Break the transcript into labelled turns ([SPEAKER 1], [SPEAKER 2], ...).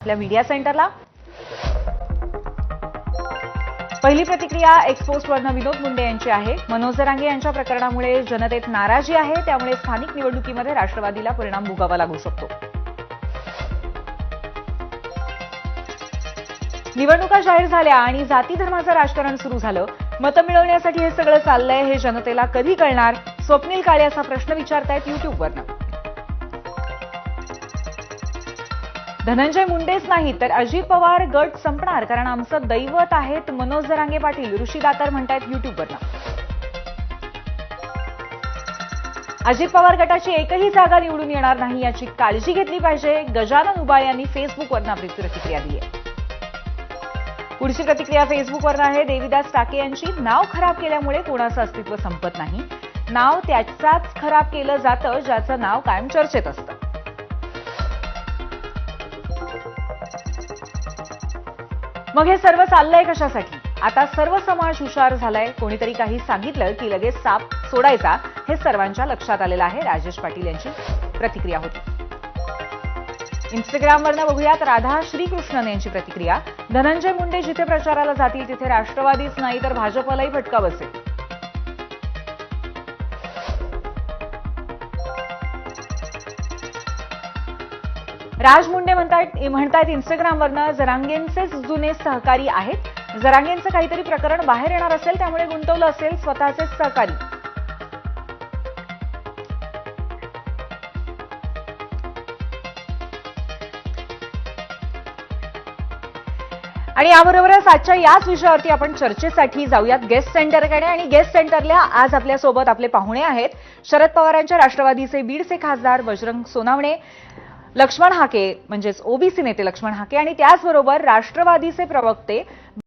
[SPEAKER 1] आपल्या मीडिया सेंटरला पहिली प्रतिक्रिया एक्सपोस्टवरनं विनोद मुंडे यांची आहे। मनोज जरांगे यांच्या प्रकरणामुळे जनतेत नाराजी आहे, त्यामुळे स्थानिक निवडणुकीमध्ये राष्ट्रवादीला परिणाम भोगावा लागू शकतो। निवडणुका जाहीर झाल्या आणि जाती धर्माचं राजकारण सुरू झालं। मतं मिळवण्यासाठी हे सगळं चाललंय, हे जनतेला कधी कळणार? स्वप्नील काळे असा प्रश्न विचारतायत युट्यूबवरनं। धनंजय मुंडेच नाही तर अजित पवार गट संपणार, कारण आमचं दैवत आहेत मनोज जरांगे पाटील, ऋषी दातार म्हणतायत युट्यूबवरनं। अजित पवार गटाची एकही जागा निवडून येणार नाही याची काळजी घेतली पाहिजे, गजानन उबाळे यांनी फेसबुकवरनं आपली प्रतिक्रिया दिली आहे। पुढची प्रतिक्रिया फेसबुकवरनं आहे देविदास टाके यांची। नाव खराब केल्यामुळे कोणाचं अस्तित्व संपत नाही, नाव त्याचाच खराब केलं जातं ज्याचं नाव कायम चर्चेत असतं। मग हे सर्व चाललंय कशासाठी? आता सर्व समाज हुशार झालाय, कोणीतरी काही सांगितलं की लगेच साप सोडायचा, हे सर्वांच्या लक्षात आलेलं आहे। राजेश पाटील यांची प्रतिक्रिया होती। इंस्टाग्रामवरनं बघूयात राधा श्रीकृष्णन यांची प्रतिक्रिया। धनंजय मुंडे जिथे प्रचाराला जातील तिथे राष्ट्रवादीच नाही तर भाजपलाही फटका बसेल। राज मुंडे म्हणतायत इंस्टाग्रामवरनं जरांगेंचेच जुने सहकारी आहेत, जरांगेंचं काहीतरी प्रकरण बाहेर येणार असेल त्यामुळे गुंतवलं असेल स्वतःचेच सहकारी। आणि याबरोबरच आजच्या याच विषयावरती आपण चर्चेसाठी जाऊयात गेस्ट सेंटरकडे। आणि गेस्ट सेंटरला आज आपल्यासोबत आपले पाहुणे आहेत शरद पवारांच्या राष्ट्रवादीचे बीडचे खासदार बजरंग सोनावणे, लक्ष्मण हाके म्हणजेच ओबीसी नेते लक्ष्मण हाके, आणि त्याचबरोबर राष्ट्रवादीचे प्रवक्ते